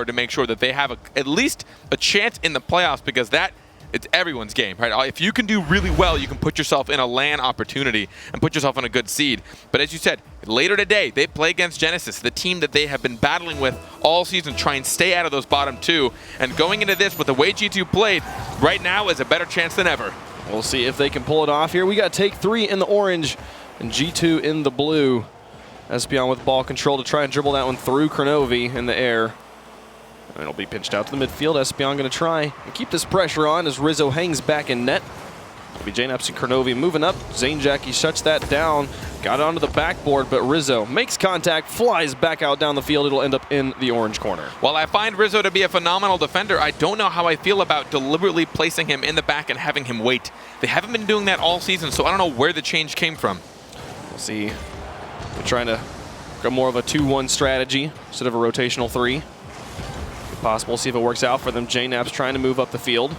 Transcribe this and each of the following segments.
power to make sure that they have at least a chance in the playoffs, because it's everyone's game, right? If you can do really well, you can put yourself in a LAN opportunity and put yourself in a good seed. But as you said, later today, they play against Genesis, the team that they have been battling with all season, try and stay out of those bottom two. And going into this with the way G2 played, right now is a better chance than ever. We'll see if they can pull it off here. We got Take 3 in the orange and G2 in the blue. Espeon with ball control to try and dribble that one through Kronovi in the air. And it'll be pinched out to the midfield. Espeon going to try and keep this pressure on as Rizzo hangs back in net. It'll be JNaps and Kronovi moving up. Zanejackie shuts that down. Got it onto the backboard, but Rizzo makes contact, flies back out down the field. It'll end up in the orange corner. While I find Rizzo to be a phenomenal defender, I don't know how I feel about deliberately placing him in the back and having him wait. They haven't been doing that all season, so I don't know where the change came from. We'll see. They're trying to go more of a 2-1 strategy instead of a rotational 3. Possible. See if it works out for them. JNaps trying to move up the field.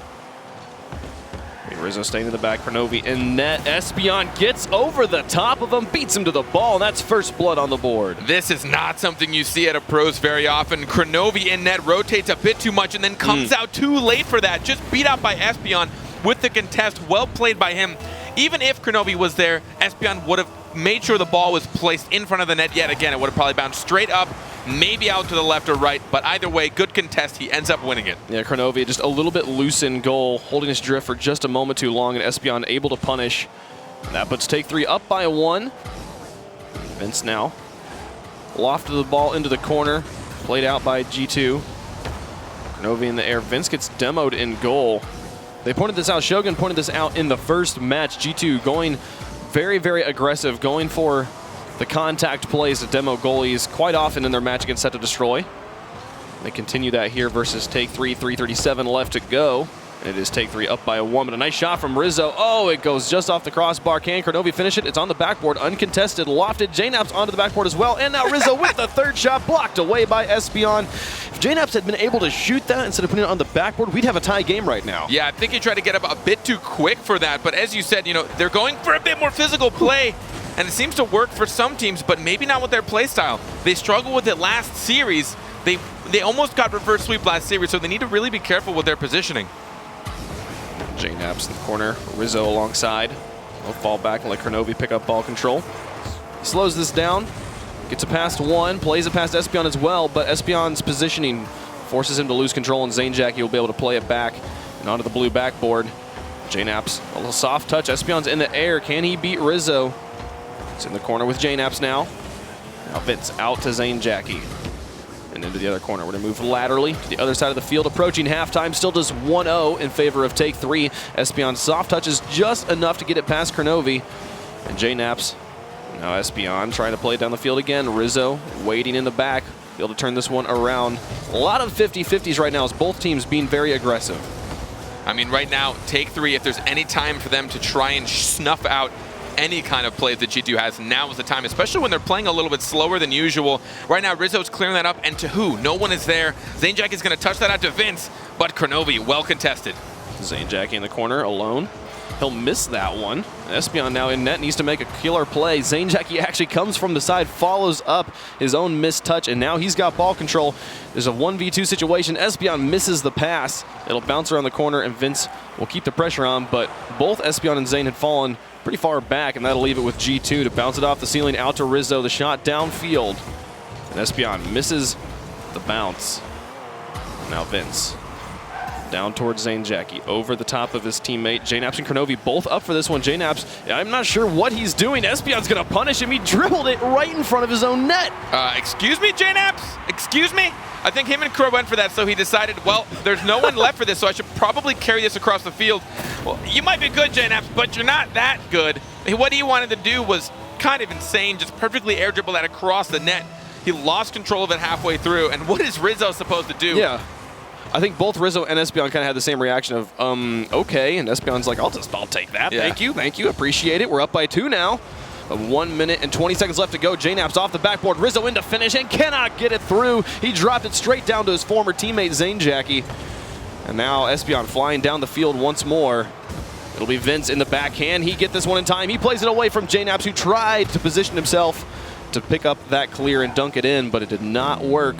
Rizzo staying in the back. Kronovi in net. Espeon gets over the top of him, beats him to the ball, and that's first blood on the board. This is not something you see at a pros very often. Kronovi in net rotates a bit too much and then comes out too late for that. Just beat out by Espeon with the contest. Well played by him. Even if Kronovi was there, Espeon would have made sure the ball was placed in front of the net yet again. It would have probably bounced straight up, maybe out to the left or right, but either way, good contest. He ends up winning it. Yeah, Kronovi just a little bit loose in goal, holding his drift for just a moment too long, and Espeon able to punish. And that puts Take 3 up by 1. Vince now lofted the ball into the corner, played out by G2. Kronovi in the air. Vince gets demoed in goal. They pointed this out. Shogun pointed this out in the first match. G2 going very, very aggressive, going for the contact plays to demo goalies quite often in their match against Set to Destroy. They continue that here versus Take 3, 3:37 left to go. And it is Take 3 up by 1, but a nice shot from Rizzo. Oh, it goes just off the crossbar. Can Kronovi finish it? It's on the backboard, uncontested, lofted. JNaps onto the backboard as well, and now Rizzo with the third shot, blocked away by Espeon. If JNaps had been able to shoot that instead of putting it on the backboard, we'd have a tie game right now. Yeah, I think he tried to get up a bit too quick for that, but as you said, they're going for a bit more physical play, and it seems to work for some teams, but maybe not with their play style. They struggled with it last series. They almost got reverse sweep last series, so they need to really be careful with their positioning. JNaps in the corner, Rizzo alongside. He'll fall back and let Kronovi pick up ball control. He slows this down, gets it past 1, plays it past Espeon as well, but Espeon's positioning forces him to lose control, and Zanejackie will be able to play it back and onto the blue backboard. JNaps, a little soft touch. Espeon's in the air. Can he beat Rizzo? It's in the corner with JNaps now. Now Vince out to Zanejackie. And into the other corner. We're going to move laterally to the other side of the field. Approaching halftime. Still does 1-0 in favor of Take 3. Espeon soft touches just enough to get it past Kronovi. And JNaps. Now Espeon trying to play it down the field again. Rizzo waiting in the back. Be able to turn this one around. A lot of 50-50s right now as both teams being very aggressive. I mean, right now, Take 3, if there's any time for them to try and snuff out any kind of plays that G2 has, now is the time, especially when they're playing a little bit slower than usual. Right now, Rizzo's clearing that up, and to who? No one is there. Zanejackie is going to touch that out to Vince, but Kronovi well contested. Zanejackie in the corner alone. He'll miss that one. Espeon now in net, needs to make a killer play. Zanejackie actually comes from the side, follows up his own missed touch, and now he's got ball control. There's a 1v2 situation. Espeon misses the pass. It'll bounce around the corner, and Vince will keep the pressure on, but both Espeon and Zane had fallen pretty far back, and that'll leave it with G2 to bounce it off the ceiling out to Rizzo. The shot downfield, and Espeon misses the bounce. Now Vince down towards Zanejackie, over the top of his teammate. JNaps and Kronovi both up for this one. JNaps, I'm not sure what he's doing. Espeon's going to punish him. He dribbled it right in front of his own net. Excuse me, JNaps? Excuse me? I think him and Crow went for that, so he decided, well, there's no one left for this, so I should probably carry this across the field. Well, you might be good, JNaps, but you're not that good. What he wanted to do was kind of insane, just perfectly air dribble that across the net. He lost control of it halfway through, and what is Rizzo supposed to do? Yeah. I think both Rizzo and Espeon kind of had the same reaction of, okay, and Espeon's like, I'll take that. Yeah. Thank you, appreciate it. We're up by 2 now. 1 minute and 20 seconds left to go. JNaps off the backboard. Rizzo in to finish and cannot get it through. He dropped it straight down to his former teammate, Zanejackie. And now Espeon flying down the field once more. It'll be Vince in the back. Can he get this one in time? He plays it away from JNaps, who tried to position himself to pick up that clear and dunk it in, but it did not work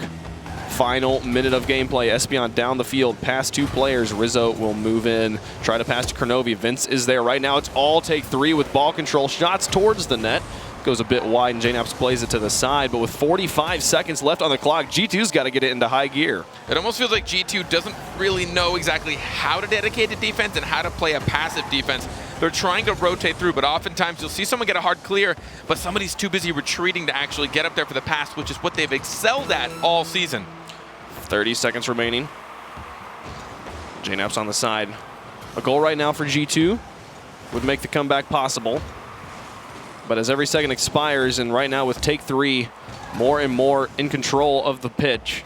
Final minute of gameplay. Espeon down the field, past 2 players. Rizzo will move in, try to pass to Kronovi. Vince is there right now. It's all take 3 with ball control. Shots towards the net. Goes a bit wide, and JNaps plays it to the side. But with 45 seconds left on the clock, G2's got to get it into high gear. It almost feels like G2 doesn't really know exactly how to dedicate to defense and how to play a passive defense. They're trying to rotate through, but oftentimes you'll see someone get a hard clear, but somebody's too busy retreating to actually get up there for the pass, which is what they've excelled at all season. 30 seconds remaining. JNaps on the side. A goal right now for G2 would make the comeback possible. But as every second expires, and right now with take 3 more and more in control of the pitch,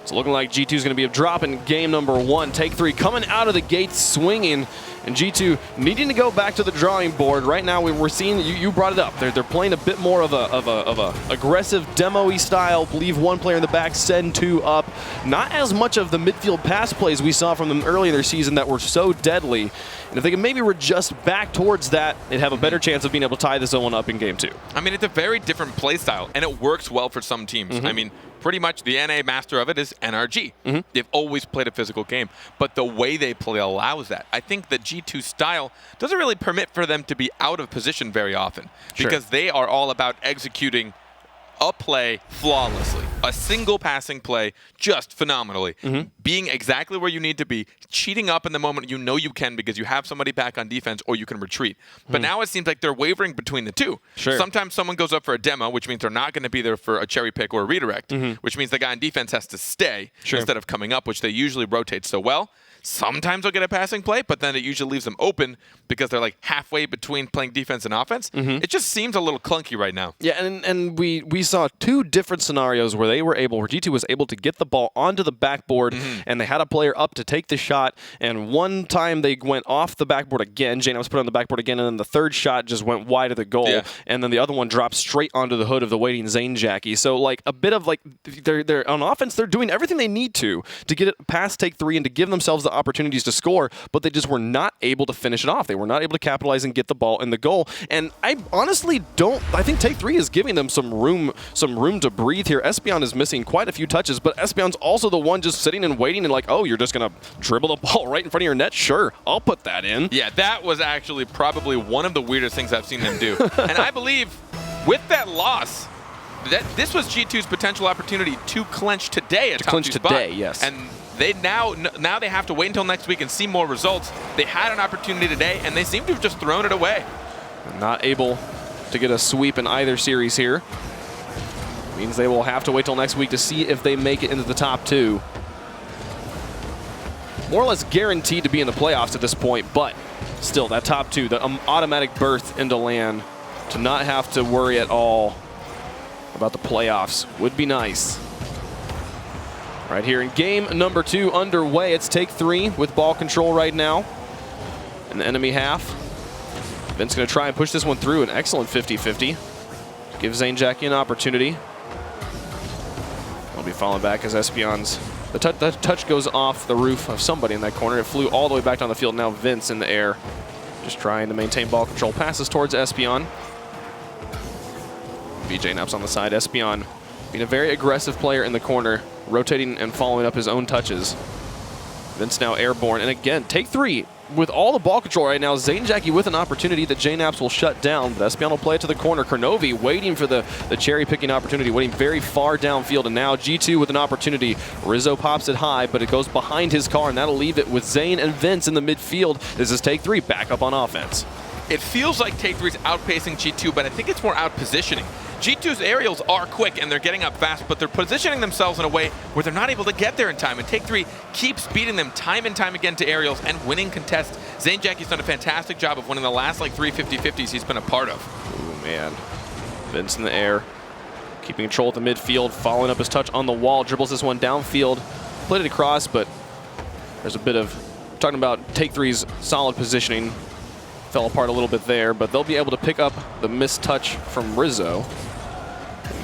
it's looking like G2 is going to be dropping game number 1. Take 3 coming out of the gates swinging, and G2 needing to go back to the drawing board. Right now we're seeing, you brought it up, they're playing a bit more of a aggressive demo-y style. Leave 1 player in the back, send 2 up. Not as much of the midfield pass plays we saw from them early in their season that were so deadly. And if they can maybe adjust back towards that, they'd have a better chance of being able to tie this one up in game 2. I mean, it's a very different play style, and it works well for some teams. I mean, pretty much the NA master of it is NRG. They've always played a physical game, but the way they play allows that. I think the G2 style doesn't really permit for them to be out of position very often because they are all about executing a play flawlessly, a single passing play just phenomenally, being exactly where you need to be, cheating up in the moment you know you can because you have somebody back on defense or you can retreat. But now it seems like they're wavering between the two. Sometimes someone goes up for a demo, which means they're not going to be there for a cherry pick or a redirect, which means the guy on defense has to stay instead of coming up, which they usually rotate so well. Sometimes they'll get a passing play, but then it usually leaves them open because they're like halfway between playing defense and offense. It just seems a little clunky right now. Yeah, and we saw 2 different scenarios where G2 was able to get the ball onto the backboard, and they had a player up to take the shot, and one time they went off the backboard again. Jane was put on the backboard again, and then the 3rd shot just went wide of the goal, and then the other one dropped straight onto the hood of the waiting Zane Jackie. So like a bit of like they're on offense, they're doing everything they need to get it past take 3 and to give themselves the opportunities to score, but they just were not able to finish it off. They were not able to capitalize and get the ball in the goal. And I honestly I think take 3 is giving them some room to breathe here. Espeon is missing quite a few touches, but Espeon's also the one just sitting and waiting and like, oh, you're just going to dribble the ball right in front of your net? Sure, I'll put that in. Yeah, that was actually probably one of the weirdest things I've seen them do. And I believe with that loss, this was G2's potential opportunity to clinch today. Yes. And they now they have to wait until next week and see more results. They had an opportunity today, and they seem to have just thrown it away. Not able to get a sweep in either series here. Means they will have to wait till next week to see if they make it into the top 2. More or less guaranteed to be in the playoffs at this point, but still, that top 2, the automatic berth into LAN, to not have to worry at all about the playoffs would be nice. Right here in game number 2 underway. It's take 3 with ball control right now in the enemy half. Vince going to try and push this one through. An excellent 50-50. Give Zane Jackie an opportunity. He'll be falling back as Espeon's... The touch goes off the roof of somebody in that corner. It flew all the way back down the field. Now Vince in the air, just trying to maintain ball control. Passes towards Espeon. BJ Naps on the side. Espeon being a very aggressive player in the corner, rotating and following up his own touches. Vince now airborne. And again, take 3. With all the ball control right now, Zane Jackie with an opportunity that JNaps will shut down. But Espeon will play it to the corner. Kronovi waiting for the cherry-picking opportunity, waiting very far downfield. And now G2 with an opportunity. Rizzo pops it high, but it goes behind his car, and that'll leave it with Zane and Vince in the midfield. This is take 3, back up on offense. It feels like take 3 is outpacing G2, but I think it's more out-positioning. G2's aerials are quick and they're getting up fast, but they're positioning themselves in a way where they're not able to get there in time. And take 3 keeps beating them time and time again to aerials and winning contests. Zane Jackie's done a fantastic job of winning the last like 3 50-50s he's been a part of. Oh man. Vince in the air, keeping control of the midfield, following up his touch on the wall, dribbles this one downfield, played it across, but there's a bit of, talking about take 3's solid positioning. Fell apart a little bit there, but they'll be able to pick up the missed touch from Rizzo.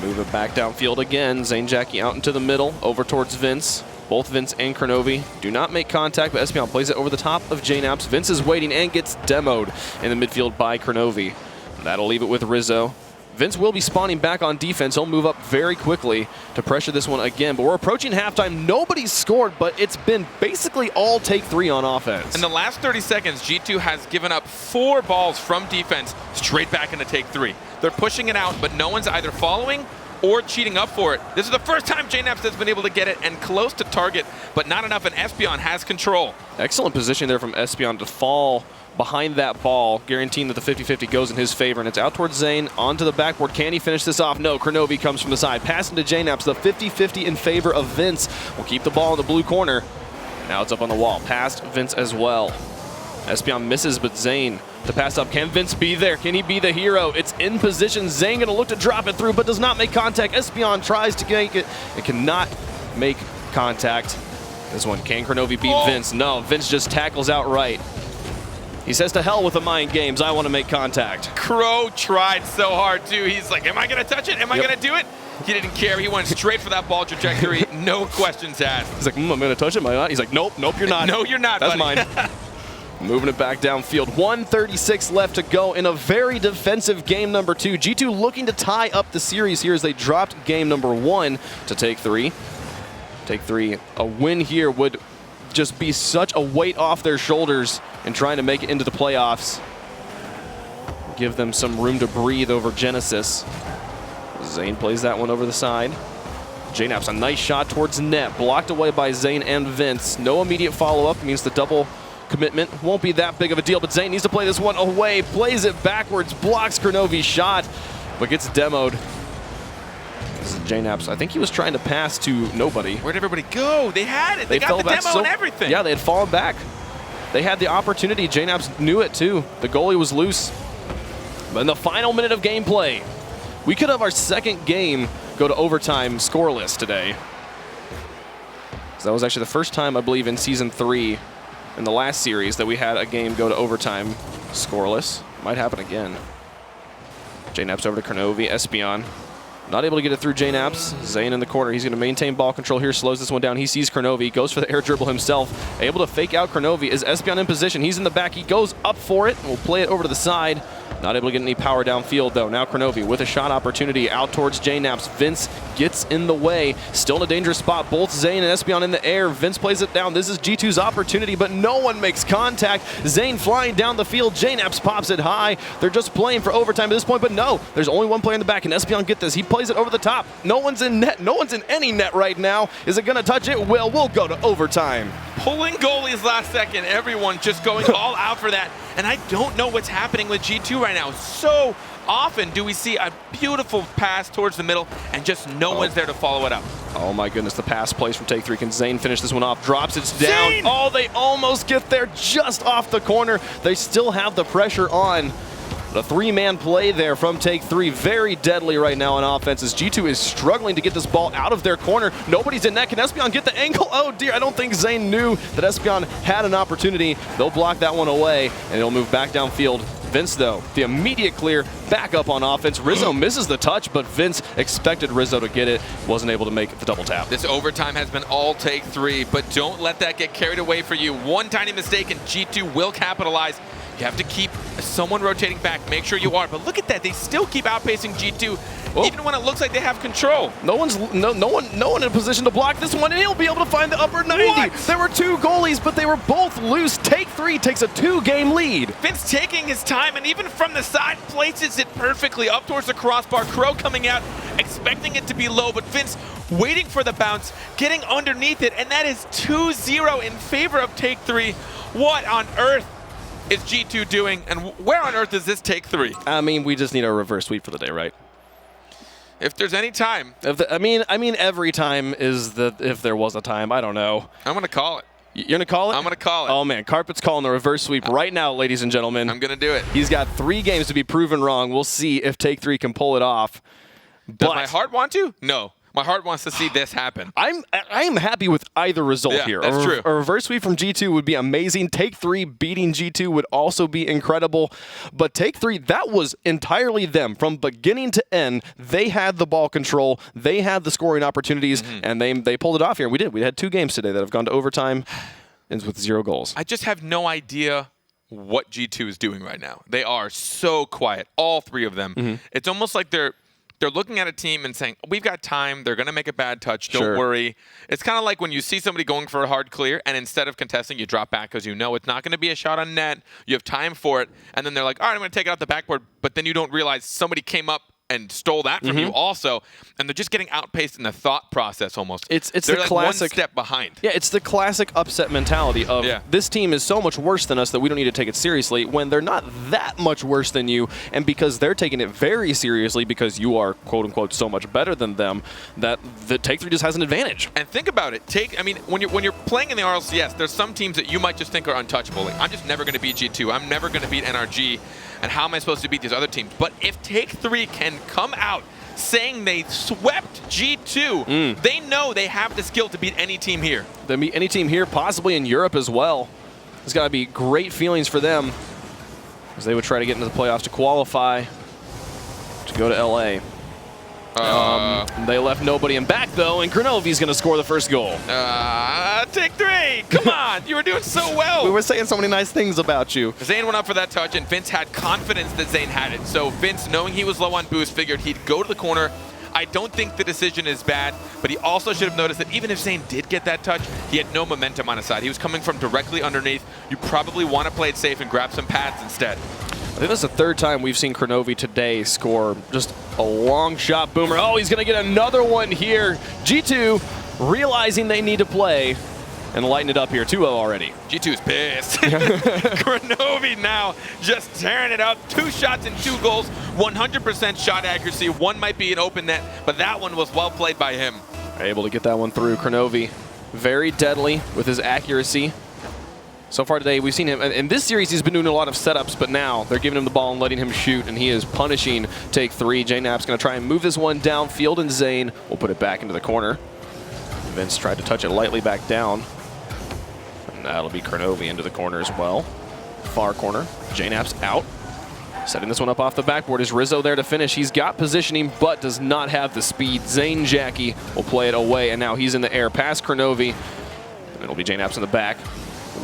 Move it back downfield again. Zane Jackie out into the middle, over towards Vince. Both Vince and Kronovi do not make contact, but Espeon plays it over the top of JNaps. Vince is waiting and gets demoed in the midfield by Kronovi. That'll leave it with Rizzo. Vince will be spawning back on defense. He'll move up very quickly to pressure this one again. But we're approaching halftime. Nobody's scored, but it's been basically all take 3 on offense. In the last 30 seconds, G2 has given up 4 balls from defense straight back into take 3. They're pushing it out, but no one's either following or cheating up for it. This is the first time JNaps has been able to get it and close to target, but not enough, and Espeon has control. Excellent position there from Espeon to fall behind that ball, guaranteeing that the 50-50 goes in his favor, and it's out towards Zane, onto the backboard. Can he finish this off? No, Kronovi comes from the side. Passing to JNaps, the 50-50 in favor of Vince. Will keep the ball in the blue corner. Now it's up on the wall, past Vince as well. Espeon misses, but Zane to pass up. Can Vince be there? Can he be the hero? It's in position. Zane gonna look to drop it through, but does not make contact. Espeon tries to make it. It cannot make contact. This one, can Kronovi beat Vince? No, Vince just tackles outright. He says to hell with the mind games, I want to make contact. Crow tried so hard too. He's like, am I gonna touch it? Am I gonna do it? He didn't care. He went straight for that ball trajectory. No questions asked. He's like, I'm gonna touch it, am I not? He's like, nope, you're not. No, you're not, That's buddy. mine. Moving it back downfield. 1:36 left to go in a very defensive game number 2. G2 looking to tie up the series here as they dropped game number 1 to take 3. Take 3. A win here would just be such a weight off their shoulders in trying to make it into the playoffs. Give them some room to breathe over Genesis. Zane plays that one over the side. JNaps, a nice shot towards net. Blocked away by Zane and Vince. No immediate follow-up. Means the double commitment won't be that big of a deal, but Zane needs to play this one away. Plays it backwards. Blocks Kronovi's shot, but gets demoed. This is JNaps. I think he was trying to pass to nobody. Where'd everybody go? They had it. They got the demo and everything. Yeah, they had fallen back. They had the opportunity. JNaps knew it too. The goalie was loose. But in the final minute of gameplay, we could have our second game go to overtime scoreless today. So that was actually the first time, I believe, in Season 3 in the last series that we had a game go to overtime scoreless. Might happen again. JNaps over to Kronovi. Espeon not able to get it through JNaps. Zane in the corner. He's going to maintain ball control here. Slows this one down. He sees Kronovi. Goes for the air dribble himself. Able to fake out Kronovi. Is Espeon in position? He's in the back. He goes up for it. We'll play it over to the side. Not able to get any power downfield, though. Now Kronovi with a shot opportunity out towards JNaps. Vince gets in the way. Still in a dangerous spot. Both Zane and Espeon in the air. Vince plays it down. This is G2's opportunity, but no one makes contact. Zane flying down the field. JNaps pops it high. They're just playing for overtime at this point, but no. There's only one player in the back, and Espeon get this. He plays it over the top. No one's in net. No one's in any net right now. Is it going to touch it? Will. We'll go to overtime. Pulling goalies last second. Everyone just going all out for that. And I don't know what's happening with G2 right now. So often do we see a beautiful pass towards the middle and just no one's there to follow it up. Oh my goodness, the pass plays from take 3. Can Zane finish this one off? Drops it down. Zane! Oh, they almost get there just off the corner. They still have the pressure on. The 3-man play there from take 3. Very deadly right now on offense as G2 is struggling to get this ball out of their corner. Nobody's in net. Can Espeon get the angle? Oh dear, I don't think Zane knew that Espeon had an opportunity. They'll block that one away and it'll move back downfield. Vince, though, the immediate clear, back up on offense. Rizzo misses the touch, but Vince expected Rizzo to get it. Wasn't able to make the double tap. This overtime has been all take 3, but don't let that get carried away for you. One tiny mistake and G2 will capitalize. You have to keep someone rotating back. Make sure you are. But look at that. They still keep outpacing G2, even when it looks like they have control. No one in a position to block this one, and he'll be able to find the upper 90. What? There were 2 goalies, but they were both loose. Take 3 takes a 2-game lead. Vince taking his time, and even from the side, places it perfectly up towards the crossbar. Crow coming out, expecting it to be low, but Vince waiting for the bounce, getting underneath it, and that is 2-0 in favor of take 3. What on earth is G2 doing, and where on earth is this take 3? I mean, we just need a reverse sweep for the day, right? If there's any time. I mean, every time is if there was a time. I don't know. I'm going to call it. You're going to call it? I'm going to call it. Oh, man. Carpet's calling the reverse sweep right now, ladies and gentlemen. I'm going to do it. He's got 3 games to be proven wrong. We'll see if take 3 can pull it off. Does my heart want to? No. My heart wants to see this happen. I'm happy with either result here. That's true. A reverse sweep from G2 would be amazing. Take 3 beating G2 would also be incredible. But take 3, that was entirely them. From beginning to end, they had the ball control. They had the scoring opportunities, and they pulled it off here. We did. We had 2 games today that have gone to overtime, ends with 0 goals. I just have no idea what G2 is doing right now. They are so quiet, all three of them. It's almost like they're looking at a team and saying, we've got time. They're going to make a bad touch. Don't worry. It's kind of like when you see somebody going for a hard clear, and instead of contesting, you drop back because you know it's not going to be a shot on net. You have time for it. And then they're like, all right, I'm going to take it out the backboard. But then you don't realize somebody came up and stole that from you also, and they're just getting outpaced in the thought process almost. It's they're the like classic one step behind. Yeah, it's the classic upset mentality of this team is so much worse than us that we don't need to take it seriously when they're not that much worse than you, and because they're taking it very seriously because you are quote unquote so much better than them, that the Take 3 just has an advantage. And think about it. I mean, when you're playing in the RLCS, there's some teams that you might just think are untouchable. Like, I'm just never going to beat G2. I'm never going to beat NRG. And how am I supposed to beat these other teams? But if Take 3 can come out saying they swept G2, they know they have the skill to beat any team here. They beat any team here, possibly in Europe as well. There's got to be great feelings for them as they would try to get into the playoffs to qualify to go to LA. They left nobody in back, though, and Granovi's going to score the first goal. Take 3! Come on! You were doing so well! We were saying so many nice things about you. Zayn went up for that touch, and Vince had confidence that Zayn had it. So Vince, knowing he was low on boost, figured he'd go to the corner. I don't think the decision is bad, but he also should have noticed that even if Zayn did get that touch, he had no momentum on his side. He was coming from directly underneath. You probably want to play it safe and grab some pads instead. I think that's the third time we've seen Granovi today score just a long shot boomer. Oh, he's going to get another one here. G2 realizing they need to play and lighten it up here. 2-0 already. G2's pissed. Granovi now just tearing it up. 2 shots and 2 goals. 100% shot accuracy. One might be an open net, but that one was well played by him. Able to get that one through. Granovi very deadly with his accuracy. So far today, we've seen him. In this series, he's been doing a lot of setups, but now they're giving him the ball and letting him shoot, and he is punishing Take 3. JKnap's going to try and move this one downfield, and Zayn will put it back into the corner. Vince tried to touch it lightly back down. And that'll be Granovi into the corner as well. Far corner. JKnap's out. Setting this one up off the backboard. Is Rizzo there to finish? He's got positioning, but does not have the speed. Zayn Jackie will play it away, and now he's in the air past Granovi. And it'll be JKnap's in the back.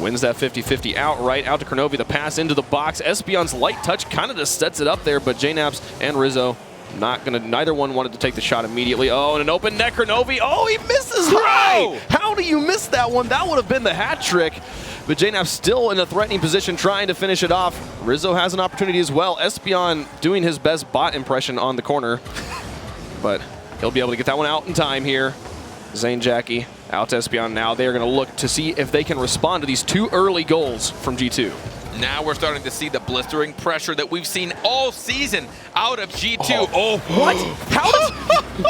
Wins that 50-50 outright. Out to Granovi, the pass into the box. Espeon's light touch kind of just sets it up there, but JKnap's and Rizzo neither one wanted to take the shot immediately. Oh, and an open net, Granovi. Oh, he misses high. How do you miss that one? That would have been the hat trick. But JKnap's still in a threatening position trying to finish it off. Rizzo has an opportunity as well. Espeon doing his best bot impression on the corner. But he'll be able to get that one out in time here. Zayn Jackie out to Espeon now. They're going to look to see if they can respond to these 2 early goals from G2. Now we're starting to see the blistering pressure that we've seen all season out of G2. Oh, what? How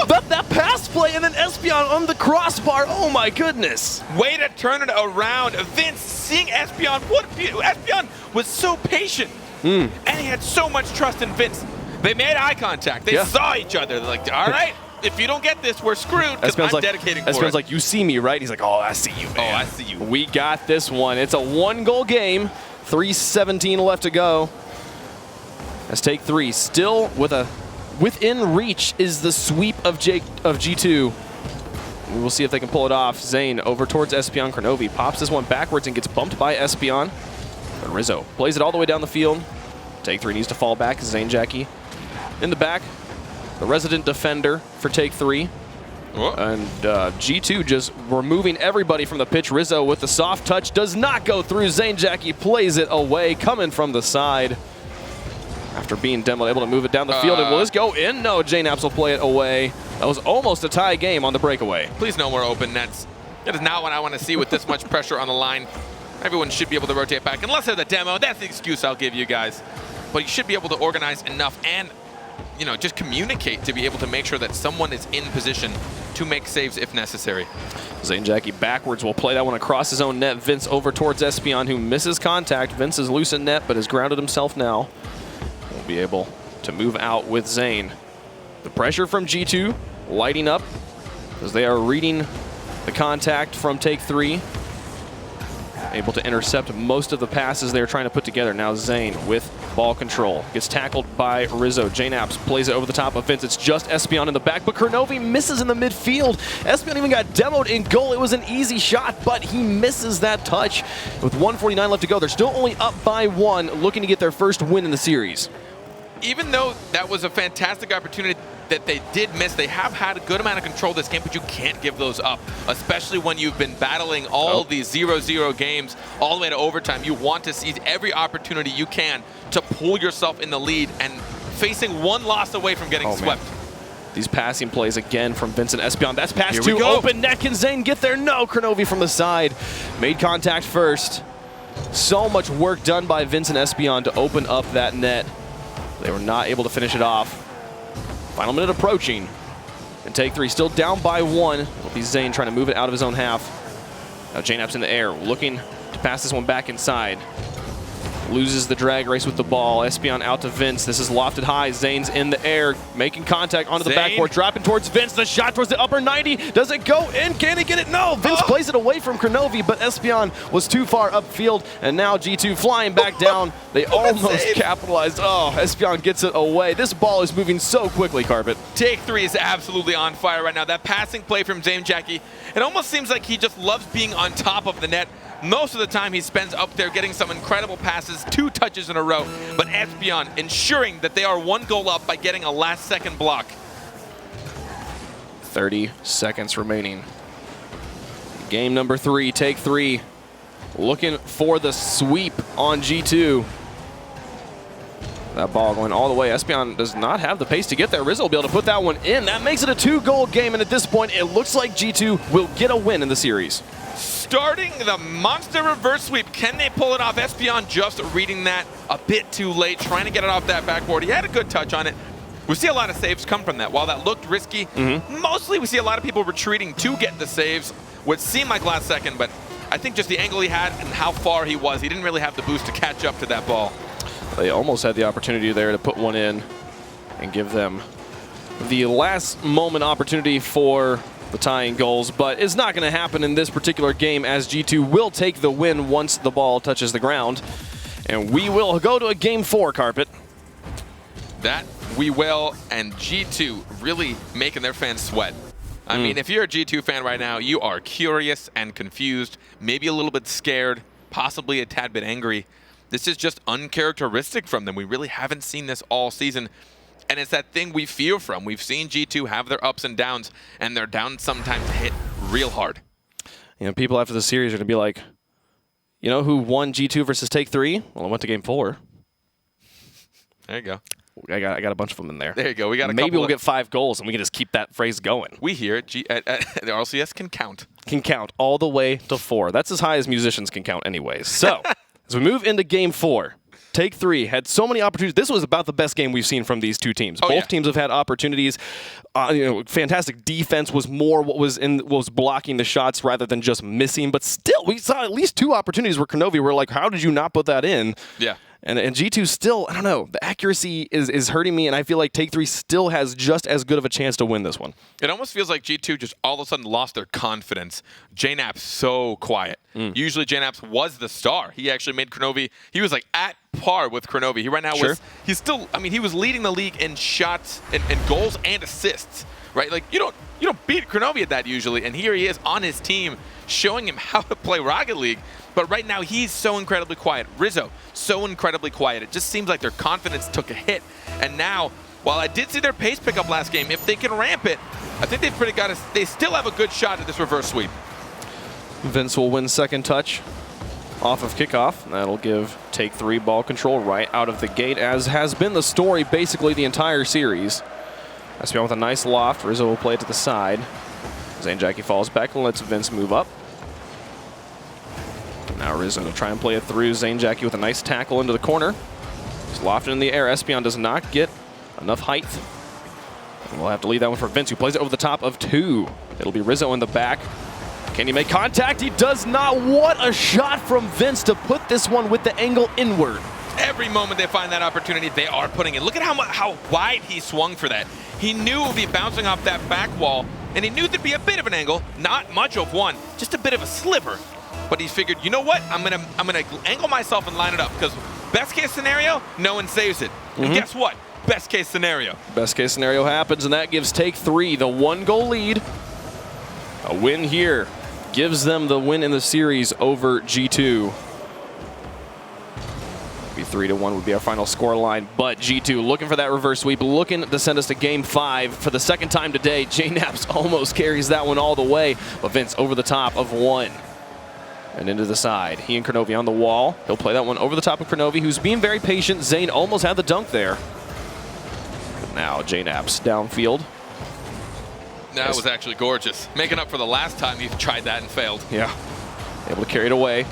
does that pass play and then Espeon on the crossbar? Oh my goodness. Way to turn it around. Vince seeing Espeon. Espeon was so patient. And he had so much trust in Vince. They made eye contact. They saw each other. They're like, all right. If you don't get this, we're screwed because I'm dedicating for it. Espeon's like, you see me, right? He's like, oh, I see you, man. Oh, I see you. We got this one. It's a 1-goal game. 3:17 left to go. As Take 3 still within reach is the sweep of G2. We will see if they can pull it off. Zayn over towards Espeon. Granovi pops this one backwards and gets bumped by Espeon. But Rizzo plays it all the way down the field. Take 3 needs to fall back. Zayn Jackie in the back. The resident defender for Take 3. And G2 just removing everybody from the pitch. Rizzo with the soft touch does not go through. Zayn Jackie plays it away, coming from the side. After being demoed, able to move it down the field. And will this go in? No, JKnaps will play it away. That was almost a tie game on the breakaway. Please no more open nets. That is not what I want to see with this much pressure on the line. Everyone should be able to rotate back. Unless they're the demo, that's the excuse I'll give you guys. But you should be able to organize enough and just communicate to be able to make sure that someone is in position to make saves if necessary. Zayn Jackie backwards will play that one across his own net. Vince over towards Espeon, who misses contact. Vince is loose in net, but has grounded himself now. Will be able to move out with Zayn. The pressure from G2 lighting up as they are reading the contact from Take 3. Able to intercept most of the passes they're trying to put together. Now Zayn with Ball control. Gets tackled by Rizzo. Jnaps plays it over the top of Vince. It's just Espeon in the back, but Kurnovi misses in the midfield. Espeon even got demoed in goal. It was an easy shot, but he misses that touch. With 1:49 left to go, they're still only up by 1, looking to get their first win in the series. Even though that was a fantastic opportunity that they did miss, they have had a good amount of control this game, but you can't give those up, especially when you've been battling all these 0-0 games all the way to overtime. You want to seize every opportunity you can to pull yourself in the lead and facing one loss away from getting swept. Man. These passing plays again from Vincent Espeon. That's pass to go. open net. Can Zane get there? No, Kurnovi from the side. Made contact first. So much work done by Vincent Espeon to open up that net. They were not able to finish it off. Final minute approaching. And take 3, still down by 1. It'll be Zane trying to move it out of his own half. Now Jnaps in the air, looking to pass this one back inside. Loses the drag race with the ball. Espeon out to Vince. This is lofted high. Zane's in the air, making contact onto the backboard, dropping towards Vince. The shot towards the upper 90. Does it go in? Can he get it? No. Vince plays it away from Kurnovi, but Espeon was too far upfield, and now G2 flying back down. They almost capitalized. Oh, Espeon gets it away. This ball is moving so quickly, Carpet. Take 3 is absolutely on fire right now. That passing play from Zane Jackie, it almost seems like he just loves being on top of the net. Most of the time he spends up there getting some incredible passes, 2 touches in a row, but Espeon ensuring that they are 1 goal up by getting a last-second block. 30 seconds remaining. Game number 3, take 3. Looking for the sweep on G2. That ball going all the way. Espeon does not have the pace to get there. Rizzo will be able to put that one in. That makes it a 2-goal game, and at this point, it looks like G2 will get a win in the series. Starting the monster reverse sweep. Can they pull it off? Espeon just reading that a bit too late, trying to get it off that backboard. He had a good touch on it. We see a lot of saves come from that. While that looked risky, mostly we see a lot of people retreating to get the saves, which seemed like last second, but I think just the angle he had and how far he was, he didn't really have the boost to catch up to that ball. They almost had the opportunity there to put one in and give them the last moment opportunity for the tying goals, but it's not going to happen in this particular game, as G2 will take the win once the ball touches the ground. And we will go to a game 4, Carpet. That we will, and G2 really making their fans sweat. I mean, if you're a G2 fan right now, you are curious and confused, maybe a little bit scared, possibly a tad bit angry. This is just uncharacteristic from them. We really haven't seen this all season. And it's that thing we fear from. We've seen G2 have their ups and downs, and their downs sometimes hit real hard. You know, people after the series are going to be like, you know who won G2 versus Take 3? Well, I went to game 4. There you go. I got a bunch of them in there. There you go. We got a Maybe couple we'll get 5 goals, and we can just keep that phrase going. We here at the RLCS can count. Can count all the way to 4. That's as high as musicians can count anyways. So, as we move into game 4, Take 3 had so many opportunities. This was about the best game we've seen from these two teams. Both teams have had opportunities. Fantastic defense was more what was blocking the shots rather than just missing. But still, we saw at least 2 opportunities where Kurnovi were like, how did you not put that in? Yeah. And G2 still, I don't know, the accuracy is hurting me, and I feel like Take 3 still has just as good of a chance to win this one. It almost feels like G2 just all of a sudden lost their confidence. Jnaps so quiet. Usually Jnaps was the star. He actually made Kurnovi, he was like at par with Kurnovi. He right now he's still, I mean, he was leading the league in shots and goals and assists, right? Like you don't beat Kurnovi at that usually, and here he is on his team showing him how to play Rocket League. But right now, he's so incredibly quiet. Rizzo, so incredibly quiet. It just seems like their confidence took a hit. And now, while I did see their pace pick up last game, if they can ramp it, I think they still have a good shot at this reverse sweep. Vince will win second touch off of kickoff. That'll give Take 3 ball control right out of the gate, as has been the story basically the entire series. Espeon with a nice loft. Rizzo will play it to the side. Zane Jackie falls back and lets Vince move up. Now Rizzo will try and play it through. Zane Jackie with a nice tackle into the corner. He's lofted in the air. Espeon does not get enough height. And we'll have to leave that one for Vince, who plays it over the top of 2. It'll be Rizzo in the back. Can he make contact? He does not. What a shot from Vince to put this one with the angle inward. Every moment they find that opportunity, they are putting it. Look at how wide he swung for that. He knew it would be bouncing off that back wall, and he knew there'd be a bit of an angle, not much of one, just a bit of a sliver. But he figured, you know what? I'm gonna angle myself and line it up, because Best case scenario, no one saves it. And guess what? Best case scenario. Best case scenario happens, and that gives Take 3 the 1-goal lead. A win here gives them the win in the series over G2. Be 3-1 would be our final score line, but G2 looking for that reverse sweep, looking to send us to Game 5 for the second time today. JNaps almost carries that one all the way, but Vince over the top of one. And into the side. He and Kronovi on the wall. He'll play that one over the top of Kronovi, who's being very patient. Zane almost had the dunk there. But now JNaps downfield. That was actually gorgeous. Making up for the last time he tried that and failed. Yeah. Able to carry it away.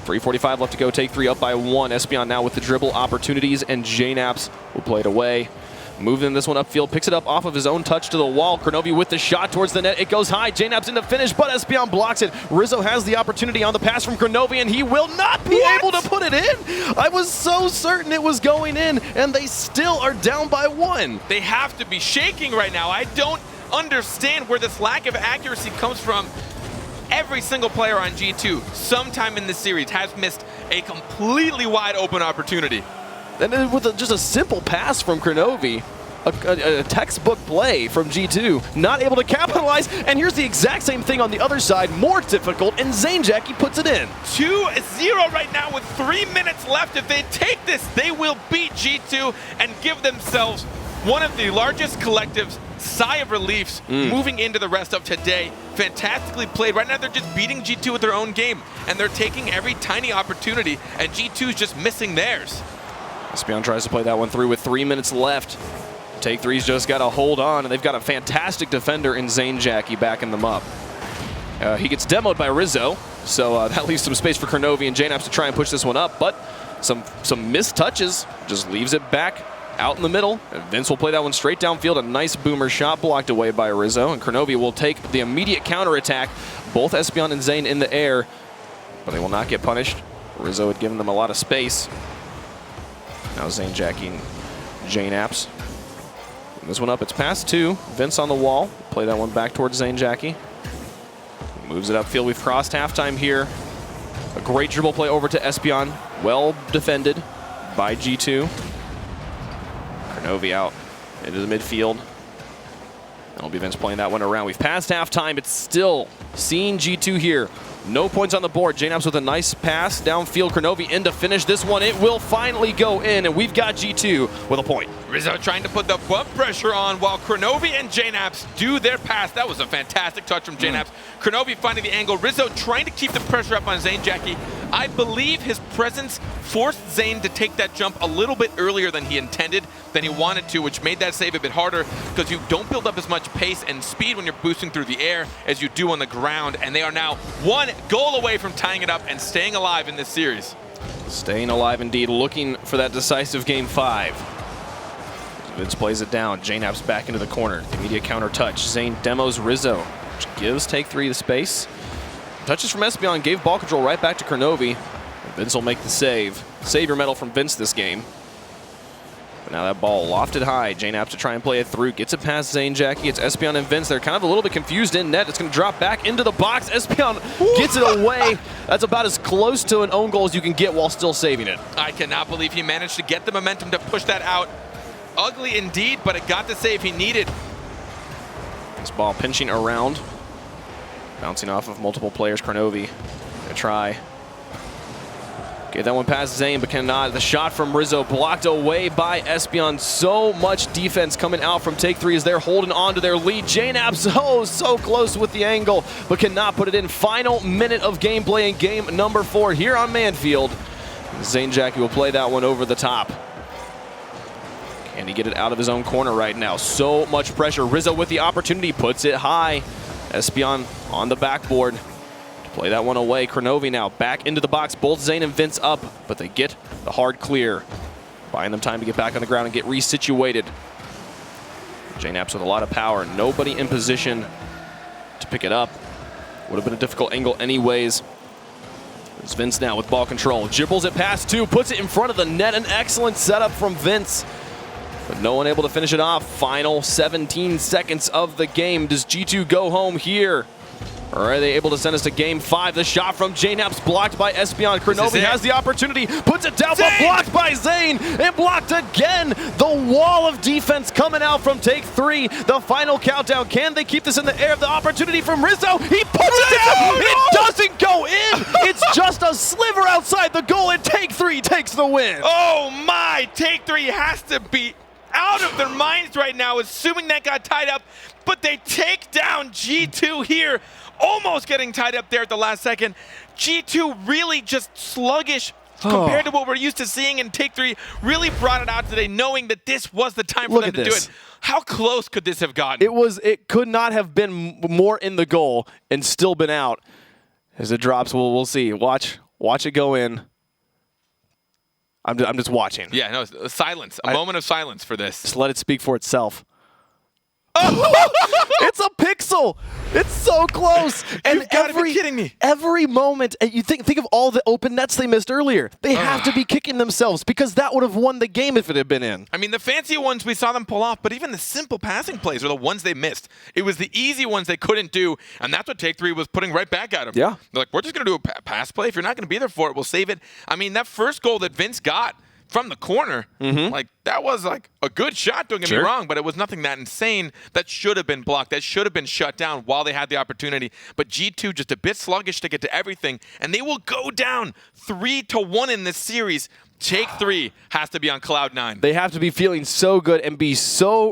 3:45 left to go. Take 3 up by 1. Espeon now with the dribble opportunities, and JNaps will play it away. Moving this one upfield, picks it up off of his own touch to the wall. Kronovi with the shot towards the net. It goes high. JNaps in the finish, but Espeon blocks it. Rizzo has the opportunity on the pass from Kronovi, and he will not be able to put it in. I was so certain it was going in, and they still are down by 1. They have to be shaking right now. I don't understand where this lack of accuracy comes from. Every single player on G2 sometime in this series has missed a completely wide open opportunity. And then with just a simple pass from Kronovi, a textbook play from G2, not able to capitalize. And here's the exact same thing on the other side, more difficult, and Zanejacki puts it in. 2-0 right now with 3 minutes left. If they take this, they will beat G2 and give themselves one of the largest collectives sigh of reliefs moving into the rest of today. Fantastically played. Right now they're just beating G2 with their own game, and they're taking every tiny opportunity, and G2's just missing theirs. Espeon tries to play that one through with 3 minutes left. Take 3's just got to hold on, and they've got a fantastic defender in Zanejacki backing them up. He gets demoed by Rizzo, so that leaves some space for Kronovi and JNaps to try and push this one up, but some missed touches, just leaves it back out in the middle. And Vince will play that one straight downfield. A nice boomer shot blocked away by Rizzo, and Kronovi will take the immediate counterattack. Both Espeon and Zane in the air, but they will not get punished. Rizzo had given them a lot of space. Now Zanejacki and JNaps. This one up, it's past 2. Vince on the wall. Play that one back towards Zanejacki. Moves it upfield. We've crossed halftime here. A great dribble play over to Espeon. Well defended by G2. Kronovi out into the midfield. That'll be Vince playing that one around. We've passed halftime. It's still seeing G2 here. No points on the board. JNaps with a nice pass downfield. Kronovi in to finish this one. It will finally go in, and we've got G2 with a point. Rizzo trying to put the bump pressure on while Kronovi and JNaps do their pass. That was a fantastic touch from JNaps. Kronovi finding the angle. Rizzo trying to keep the pressure up on Zanejacki. I believe his presence forced Zane to take that jump a little bit earlier than he intended, than he wanted to, which made that save a bit harder because you don't build up as much pace and speed when you're boosting through the air as you do on the ground. And they are now 1 goal away from tying it up and staying alive in this series. Staying alive indeed, looking for that decisive Game 5. Vince plays it down. JNaps back into the corner. The immediate counter touch. Zane demos Rizzo, which gives Take 3 the space. Touches from Espeon gave ball control right back to Kronovi. Vince will make the save. Savior medal from Vince this game. But now that ball lofted high. JNaps to try and play it through. Gets it past Zanejacki. It's Espeon and Vince. They're kind of a little bit confused in net. It's going to drop back into the box. Espeon gets it away. That's about as close to an own goal as you can get while still saving it. I cannot believe he managed to get the momentum to push that out. Ugly indeed, but it got the save he needed. This ball pinching around. Bouncing off of multiple players. Kronovi gonna try. Gave that one past Zane, but cannot. The shot from Rizzo blocked away by Espeon. So much defense coming out from Take 3 as they're holding on to their lead. JNaps so close with the angle, but cannot put it in. Final minute of gameplay in game number 4 here on Manfield. Zanejacki will play that one over the top. Can he get it out of his own corner right now? So much pressure. Rizzo with the opportunity, puts it high. Espeon on the backboard to play that one away. Kronovi now back into the box. Both Zane and Vince up, but they get the hard clear. Buying them time to get back on the ground and get resituated. JNaps with a lot of power. Nobody in position to pick it up. Would have been a difficult angle anyways. It's Vince now with ball control. Dribbles it past 2, puts it in front of the net. An excellent setup from Vince, but no one able to finish it off. Final 17 seconds of the game. Does G2 go home here? Are they able to send us to game 5? The shot from JNAP's blocked by Espeon. Kronovi has the opportunity, puts it down, but blocked by Zane, and blocked again. The wall of defense coming out from take 3. The final countdown. Can they keep this in the air? The opportunity from Rizzo. He puts it down. It doesn't go in. It's just a sliver outside the goal, and take 3 takes the win. Oh my! Take 3 has to be out of their minds right now, assuming that got tied up, but they take down G2 here, almost getting tied up there at the last second. G2 really just sluggish compared to what we're used to seeing, and Take 3 really brought it out today, knowing that this was the time for them to do it. How close could this have gotten? It could not have been more in the goal and still been out. As it drops, we'll see. Watch it go in. I'm just watching. Yeah, no, silence. A moment of silence for this. Just let it speak for itself. It's a pixel. It's so close. And You've got to be kidding me. Every moment, and you think of all the open nets they missed earlier. They have to be kicking themselves because that would have won the game if it had been in. I mean, the fancy ones we saw them pull off, but even the simple passing plays are the ones they missed. It was the easy ones they couldn't do, and that's what Take 3 was putting right back at them. Yeah. They're like, we're just going to do a pass play. If you're not going to be there for it, we'll save it. I mean, that first goal that Vince got from the corner, like that was like a good shot, don't get me wrong, but it was nothing that insane. That should have been blocked. That should have been shut down while they had the opportunity. But G2 just a bit sluggish to get to everything, and they will go down 3-1 in this series. Take 3 has to be on cloud 9. They have to be feeling so good and be so